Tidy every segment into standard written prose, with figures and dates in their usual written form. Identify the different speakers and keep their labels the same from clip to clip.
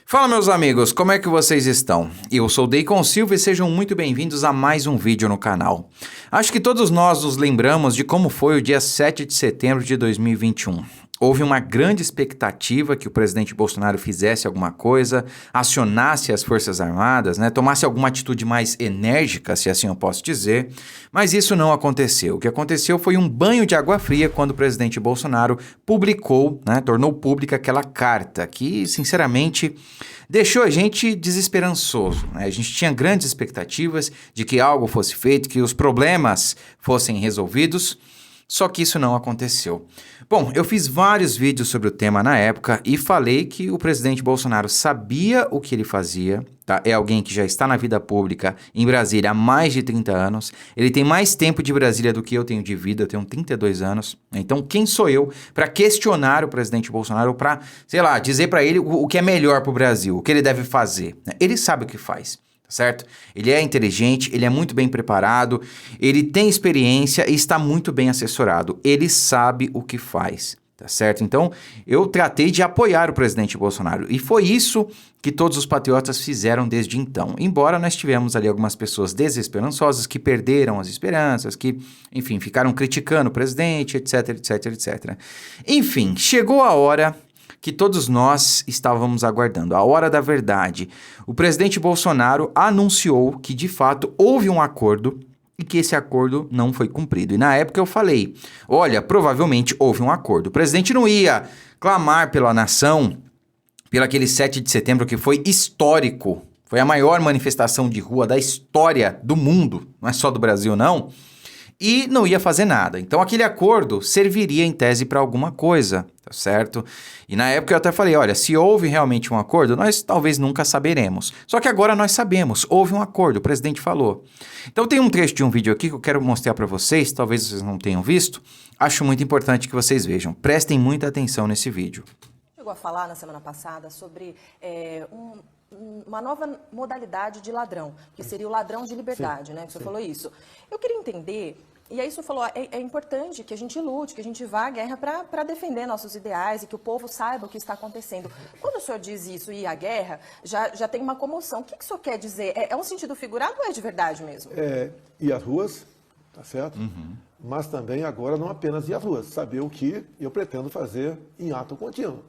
Speaker 1: Fala, meus amigos, como é que vocês estão? Eu sou Deicon Silva e sejam muito bem-vindos a mais um vídeo no canal. Acho que todos nós nos lembramos de como foi o dia 7 de setembro de 2021. Houve uma grande expectativa que o presidente Bolsonaro fizesse alguma coisa, acionasse as Forças Armadas, tomasse alguma atitude mais enérgica, se assim eu posso dizer, mas isso não aconteceu. O que aconteceu foi um banho de água fria quando o presidente Bolsonaro publicou, tornou pública aquela carta que, sinceramente, deixou a gente desesperançoso. A gente tinha grandes expectativas de que algo fosse feito, que os problemas fossem resolvidos, só que isso não aconteceu. Bom, eu fiz vários vídeos sobre o tema na época e falei que o presidente Bolsonaro sabia o que ele fazia, tá? É alguém que já está na vida pública em Brasília há mais de 30 anos. Ele tem mais tempo de Brasília do que eu tenho de vida, eu tenho 32 anos. Então, quem sou eu para questionar o presidente Bolsonaro, para, dizer para ele o que é melhor para o Brasil, o que ele deve fazer? Ele sabe o que faz. Certo? Ele é inteligente, ele é muito bem preparado, ele tem experiência e está muito bem assessorado. Ele sabe o que faz, tá certo? Então, eu tratei de apoiar o presidente Bolsonaro e foi isso que todos os patriotas fizeram desde então. Embora nós tivemos ali algumas pessoas desesperançosas que perderam as esperanças, que, enfim, ficaram criticando o presidente, etc, etc, etc. Enfim, chegou a hora que todos nós estávamos aguardando, a hora da verdade. O presidente Bolsonaro anunciou que, de fato, houve um acordo e que esse acordo não foi cumprido. E na época eu falei, olha, provavelmente houve um acordo. O presidente não ia clamar pela nação, pelo aquele 7 de setembro que foi histórico. Foi a maior manifestação de rua da história do mundo, não é só do Brasil, não. E não ia fazer nada. Então aquele acordo serviria em tese para alguma coisa, tá certo? E na época eu até falei, olha, se houve realmente um acordo, nós talvez nunca saberemos. Só que agora nós sabemos, houve um acordo, o presidente falou. Então tem um trecho de um vídeo aqui que eu quero mostrar para vocês, talvez vocês não tenham visto. Acho muito importante que vocês vejam. Prestem muita atenção nesse vídeo.
Speaker 2: Chegou a falar na semana passada sobre uma nova modalidade de ladrão, que seria o ladrão de liberdade, né? Que você falou isso. Eu queria entender, e aí você falou, é importante que a gente lute, que a gente vá à guerra para defender nossos ideais e que o povo saiba o que está acontecendo. Quando o senhor diz isso, ir à guerra, já tem uma comoção. O que o senhor quer dizer? É um sentido figurado ou é de verdade mesmo?
Speaker 3: Ir às ruas, tá certo? Mas também agora não apenas ir às ruas, saber o que eu pretendo fazer em ato contínuo.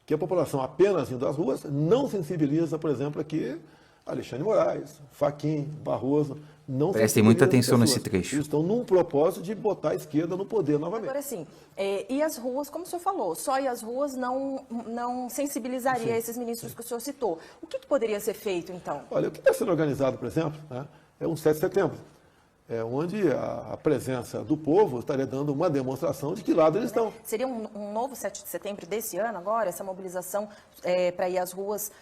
Speaker 3: Que a população apenas indo às ruas não sensibiliza, por exemplo, aqui Alexandre Moraes, Fachin, Barroso, não
Speaker 1: prestem muita atenção nesse trecho.
Speaker 3: Eles estão num propósito de botar a esquerda no poder novamente.
Speaker 2: Agora sim, e as ruas, como o senhor falou, só ir às ruas não sensibilizaria esses ministros que o senhor citou. O que poderia ser feito, então?
Speaker 3: Olha, o que está sendo organizado, por exemplo, é um 7 de setembro. Onde a presença do povo estaria dando uma demonstração de que lado eles estão.
Speaker 2: Seria um novo 7 de setembro desse ano agora, essa mobilização para ir às ruas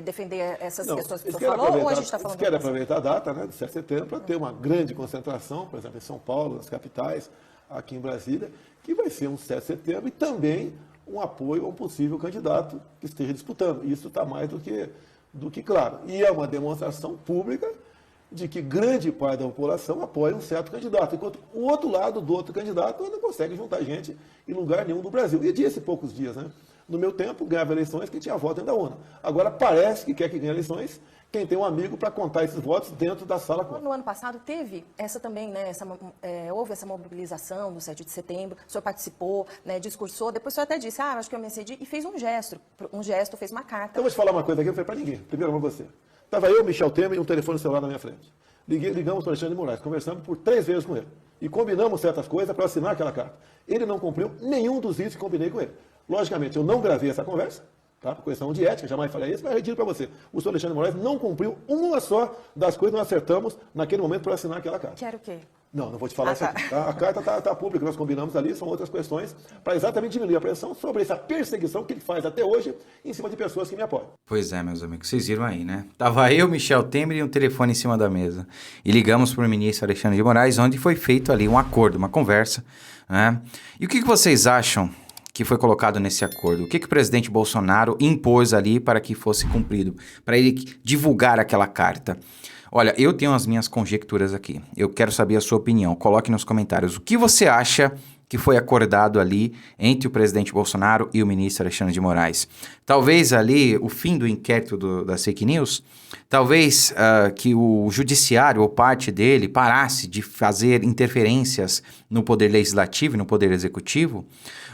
Speaker 2: defender essas questões que o senhor falou, ou a gente está falando...
Speaker 3: Eles querem aproveitar a data, de 7 de setembro, para ter uma grande concentração, por exemplo, em São Paulo, nas capitais, aqui em Brasília, que vai ser um 7 de setembro e também um apoio a um possível candidato que esteja disputando. Isso está mais do que claro. E é uma demonstração pública de que grande parte da população apoia um certo candidato, enquanto o outro lado do outro candidato não consegue juntar gente em lugar nenhum do Brasil. E disse poucos dias, No meu tempo, ganhava eleições quem tinha voto dentro da urna. Agora parece que quer que ganhe eleições quem tem um amigo para contar esses votos dentro da sala.
Speaker 2: No ano passado teve essa também, houve essa mobilização do 7 de setembro, o senhor participou, discursou, depois o senhor até disse, acho que eu me excedi, e fez um gesto, fez uma carta.
Speaker 3: Então eu vou te falar uma coisa aqui, eu não falei para ninguém, primeiro para você. Estava eu, Michel Temer e um telefone celular na minha frente. Ligamos para o Alexandre de Moraes, conversamos por 3 vezes com ele. E combinamos certas coisas para assinar aquela carta. Ele não cumpriu nenhum dos itens que combinei com ele. Logicamente, eu não gravei essa conversa, por questão de ética, jamais falei isso, mas eu retiro para você. O senhor Alexandre de Moraes não cumpriu uma só das coisas que nós acertamos naquele momento para assinar aquela carta.
Speaker 2: Que era o quê?
Speaker 3: Não vou te falar isso aqui. A carta está pública, nós combinamos ali, são outras questões, para exatamente diminuir a pressão sobre essa perseguição que ele faz até hoje em cima de pessoas que me apoiam.
Speaker 1: Pois é, meus amigos, vocês viram aí, Tava eu, Michel Temer e um telefone em cima da mesa. E ligamos para o ministro Alexandre de Moraes, onde foi feito ali um acordo, uma conversa, E o que vocês acham que foi colocado nesse acordo? O que o presidente Bolsonaro impôs ali para que fosse cumprido, para ele divulgar aquela carta? Olha, eu tenho as minhas conjecturas aqui. Eu quero saber a sua opinião. Coloque nos comentários. O que você acha que foi acordado ali entre o presidente Bolsonaro e o ministro Alexandre de Moraes? Talvez ali o fim do inquérito das fake news, talvez que o judiciário ou parte dele parasse de fazer interferências no poder legislativo e no poder executivo,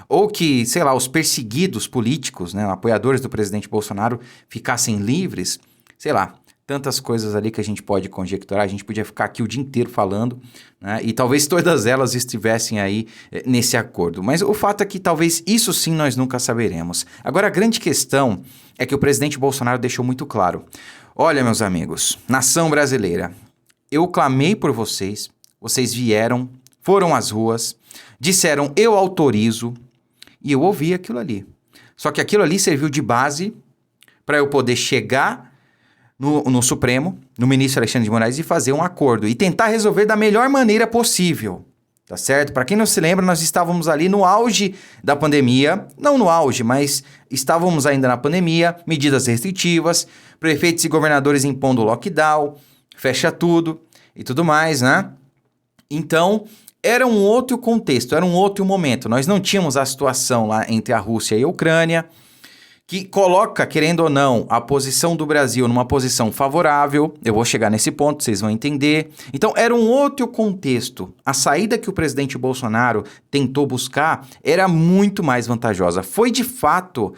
Speaker 1: ou que, sei lá, os perseguidos políticos, né, apoiadores do presidente Bolsonaro ficassem livres, sei lá, tantas coisas ali que a gente pode conjecturar, a gente podia ficar aqui o dia inteiro falando, né? E talvez todas elas estivessem aí nesse acordo. Mas o fato é que talvez isso sim nós nunca saberemos. Agora, a grande questão é que o presidente Bolsonaro deixou muito claro. Olha, meus amigos, nação brasileira, eu clamei por vocês, vocês vieram, foram às ruas, disseram eu autorizo, e eu ouvi aquilo ali. Só que aquilo ali serviu de base para eu poder chegar no Supremo, no ministro Alexandre de Moraes, e fazer um acordo e tentar resolver da melhor maneira possível, tá certo? Para quem não se lembra, nós estávamos ali no auge da pandemia, não no auge, mas estávamos ainda na pandemia, medidas restritivas, prefeitos e governadores impondo lockdown, fecha tudo e tudo mais, né? Então, era um outro contexto, era um outro momento. Nós não tínhamos a situação lá entre a Rússia e a Ucrânia, que coloca, querendo ou não, a posição do Brasil numa posição favorável. Eu vou chegar nesse ponto, vocês vão entender. Então, era um outro contexto. A saída que o presidente Bolsonaro tentou buscar era muito mais vantajosa. Foi, de fato,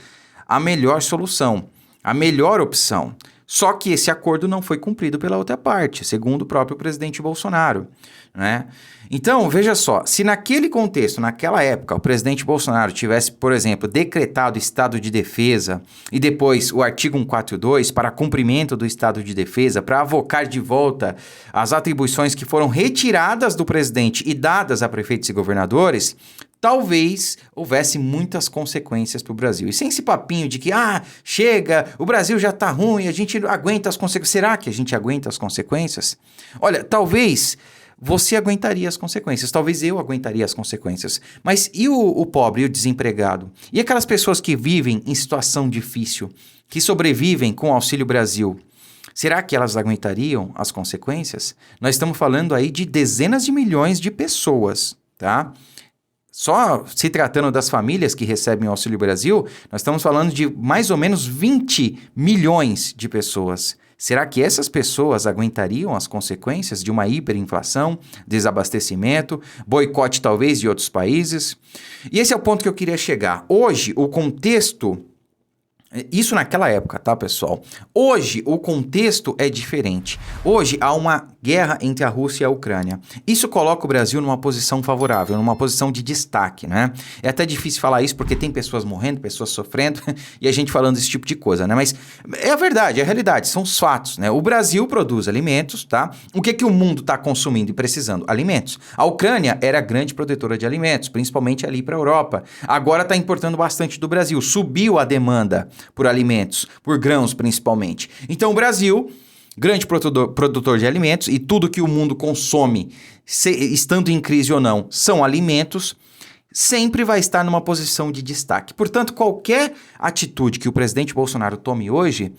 Speaker 1: a melhor solução, a melhor opção. Só que esse acordo não foi cumprido pela outra parte, segundo o próprio presidente Bolsonaro, né? Então, veja só, se naquele contexto, naquela época, o presidente Bolsonaro tivesse, por exemplo, decretado estado de defesa e depois o artigo 142 para cumprimento do estado de defesa, para avocar de volta as atribuições que foram retiradas do presidente e dadas a prefeitos e governadores, talvez houvesse muitas consequências para o Brasil. E sem esse papinho de que, chega, o Brasil já está ruim, a gente aguenta as consequências. Será que a gente aguenta as consequências? Olha, talvez você aguentaria as consequências, talvez eu aguentaria as consequências. Mas e o pobre e o desempregado? E aquelas pessoas que vivem em situação difícil, que sobrevivem com o Auxílio Brasil? Será que elas aguentariam as consequências? Nós estamos falando aí de dezenas de milhões de pessoas, tá? Só se tratando das famílias que recebem o Auxílio Brasil, nós estamos falando de mais ou menos 20 milhões de pessoas. Será que essas pessoas aguentariam as consequências de uma hiperinflação, desabastecimento, boicote talvez de outros países? E esse é o ponto que eu queria chegar. Hoje, o contexto... Isso naquela época, tá, pessoal? Hoje, o contexto é diferente. Hoje, há uma guerra entre a Rússia e a Ucrânia. Isso coloca o Brasil numa posição favorável, numa posição de destaque, né? É até difícil falar isso porque tem pessoas morrendo, pessoas sofrendo e a gente falando esse tipo de coisa, né? Mas é a verdade, é a realidade, são os fatos, né? O Brasil produz alimentos, tá? O que o mundo está consumindo e precisando? Alimentos. A Ucrânia era grande produtora de alimentos, principalmente ali para a Europa. Agora está importando bastante do Brasil. Subiu a demanda por alimentos, por grãos principalmente. Então o Brasil, grande produtor de alimentos, e tudo que o mundo consome, estando em crise ou não, são alimentos, sempre vai estar numa posição de destaque. Portanto, qualquer atitude que o presidente Bolsonaro tome hoje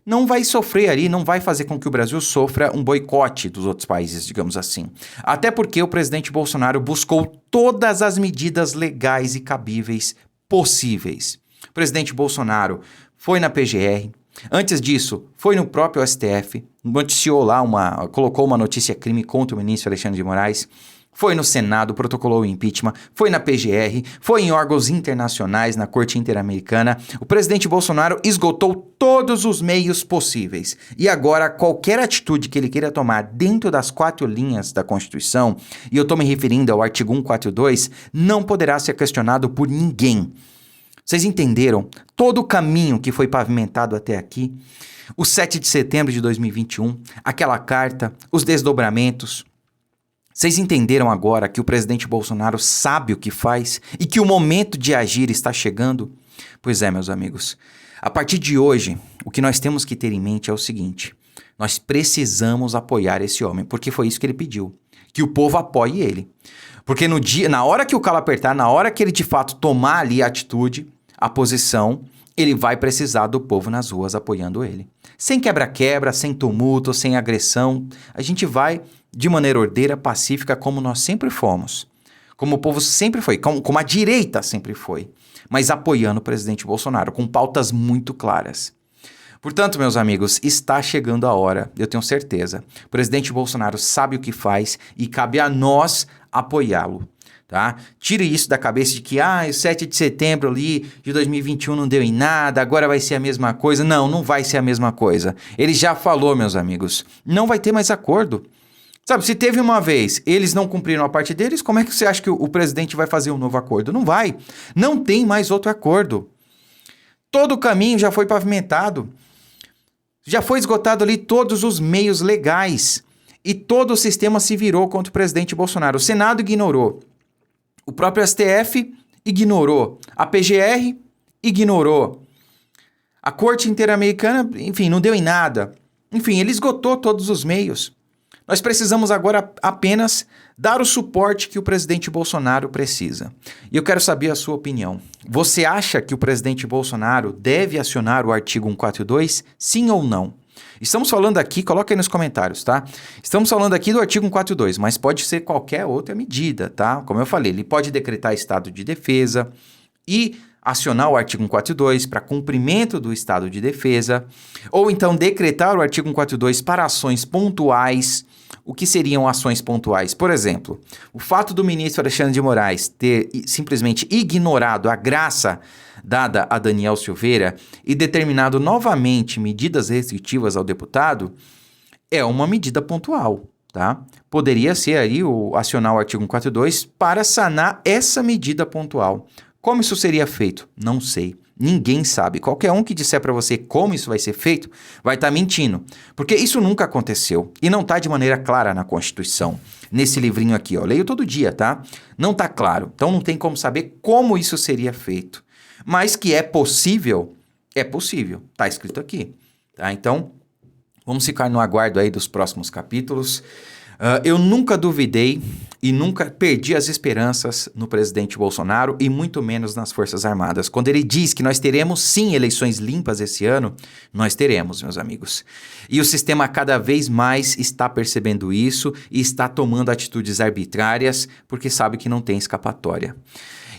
Speaker 1: não vai sofrer ali, não vai fazer com que o Brasil sofra um boicote dos outros países, digamos assim. Até porque o presidente Bolsonaro buscou todas as medidas legais e cabíveis possíveis. O presidente Bolsonaro foi na PGR, antes disso foi no próprio STF, noticiou lá colocou uma notícia crime contra o ministro Alexandre de Moraes, foi no Senado, protocolou o impeachment, foi na PGR, foi em órgãos internacionais, na Corte Interamericana. O presidente Bolsonaro esgotou todos os meios possíveis. E agora, qualquer atitude que ele queira tomar dentro das 4 linhas da Constituição, e eu estou me referindo ao artigo 142, não poderá ser questionado por ninguém. Vocês entenderam todo o caminho que foi pavimentado até aqui? O 7 de setembro de 2021, aquela carta, os desdobramentos. Vocês entenderam agora que o presidente Bolsonaro sabe o que faz e que o momento de agir está chegando? Pois é, meus amigos. A partir de hoje, o que nós temos que ter em mente é o seguinte: nós precisamos apoiar esse homem, porque foi isso que ele pediu. Que o povo apoie ele. Porque na hora que o calo apertar, na hora que ele de fato tomar ali a atitude, a posição, ele vai precisar do povo nas ruas apoiando ele. Sem quebra-quebra, sem tumulto, sem agressão. A gente vai de maneira ordeira, pacífica, como nós sempre fomos. como o povo sempre foi, como a direita sempre foi, mas apoiando o presidente Bolsonaro, com pautas muito claras. Portanto, meus amigos, está chegando a hora, eu tenho certeza. O presidente Bolsonaro sabe o que faz e cabe a nós apoiá-lo, tá? Tire isso da cabeça de que, o 7 de setembro ali de 2021 não deu em nada, agora vai ser a mesma coisa. Não, não vai ser a mesma coisa. Ele já falou, meus amigos, não vai ter mais acordo. Sabe, se teve uma vez, eles não cumpriram a parte deles, como é que você acha que o presidente vai fazer um novo acordo? Não vai. Não tem mais outro acordo. Todo o caminho já foi pavimentado. Já foi esgotado ali todos os meios legais. E todo o sistema se virou contra o presidente Bolsonaro. O Senado ignorou. O próprio STF ignorou. A PGR ignorou. A Corte Interamericana, enfim, não deu em nada. Enfim, ele esgotou todos os meios. Nós precisamos agora apenas dar o suporte que o presidente Bolsonaro precisa. E eu quero saber a sua opinião. Você acha que o presidente Bolsonaro deve acionar o artigo 142? Sim ou não? Estamos falando aqui, coloca aí nos comentários, tá? Estamos falando aqui do artigo 142, mas pode ser qualquer outra medida, tá? Como eu falei, ele pode decretar estado de defesa e acionar o artigo 142 para cumprimento do estado de defesa, ou então decretar o artigo 142 para ações pontuais. O que seriam ações pontuais? Por exemplo, o fato do ministro Alexandre de Moraes ter simplesmente ignorado a graça dada a Daniel Silveira e determinado novamente medidas restritivas ao deputado é uma medida pontual, tá? Poderia ser aí acionar o artigo 142 para sanar essa medida pontual. Como isso seria feito? Não sei. Ninguém sabe. Qualquer um que disser para você como isso vai ser feito, vai estar mentindo. Porque isso nunca aconteceu. E não está de maneira clara na Constituição. Nesse livrinho aqui, ó. Eu leio todo dia, tá? Não está claro. Então não tem como saber como isso seria feito. Mas que é possível, é possível. Está escrito aqui. Tá? Então, vamos ficar no aguardo aí dos próximos capítulos. Eu nunca duvidei e nunca perdi as esperanças no presidente Bolsonaro e muito menos nas Forças Armadas. Quando ele diz que nós teremos sim eleições limpas esse ano, nós teremos, meus amigos. E o sistema cada vez mais está percebendo isso e está tomando atitudes arbitrárias porque sabe que não tem escapatória.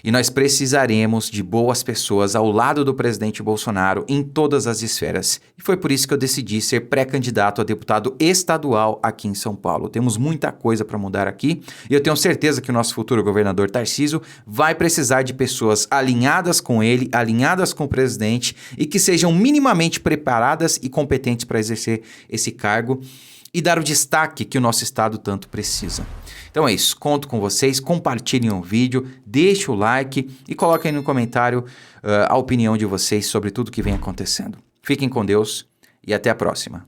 Speaker 1: E nós precisaremos de boas pessoas ao lado do presidente Bolsonaro em todas as esferas. E foi por isso que eu decidi ser pré-candidato a deputado estadual aqui em São Paulo. Temos muita coisa para mudar aqui e eu tenho certeza que o nosso futuro governador Tarcísio vai precisar de pessoas alinhadas com ele, alinhadas com o presidente e que sejam minimamente preparadas e competentes para exercer esse cargo e dar o destaque que o nosso estado tanto precisa. Então é isso, conto com vocês, compartilhem o vídeo, deixem o like e coloquem no comentário a opinião de vocês sobre tudo que vem acontecendo. Fiquem com Deus e até a próxima.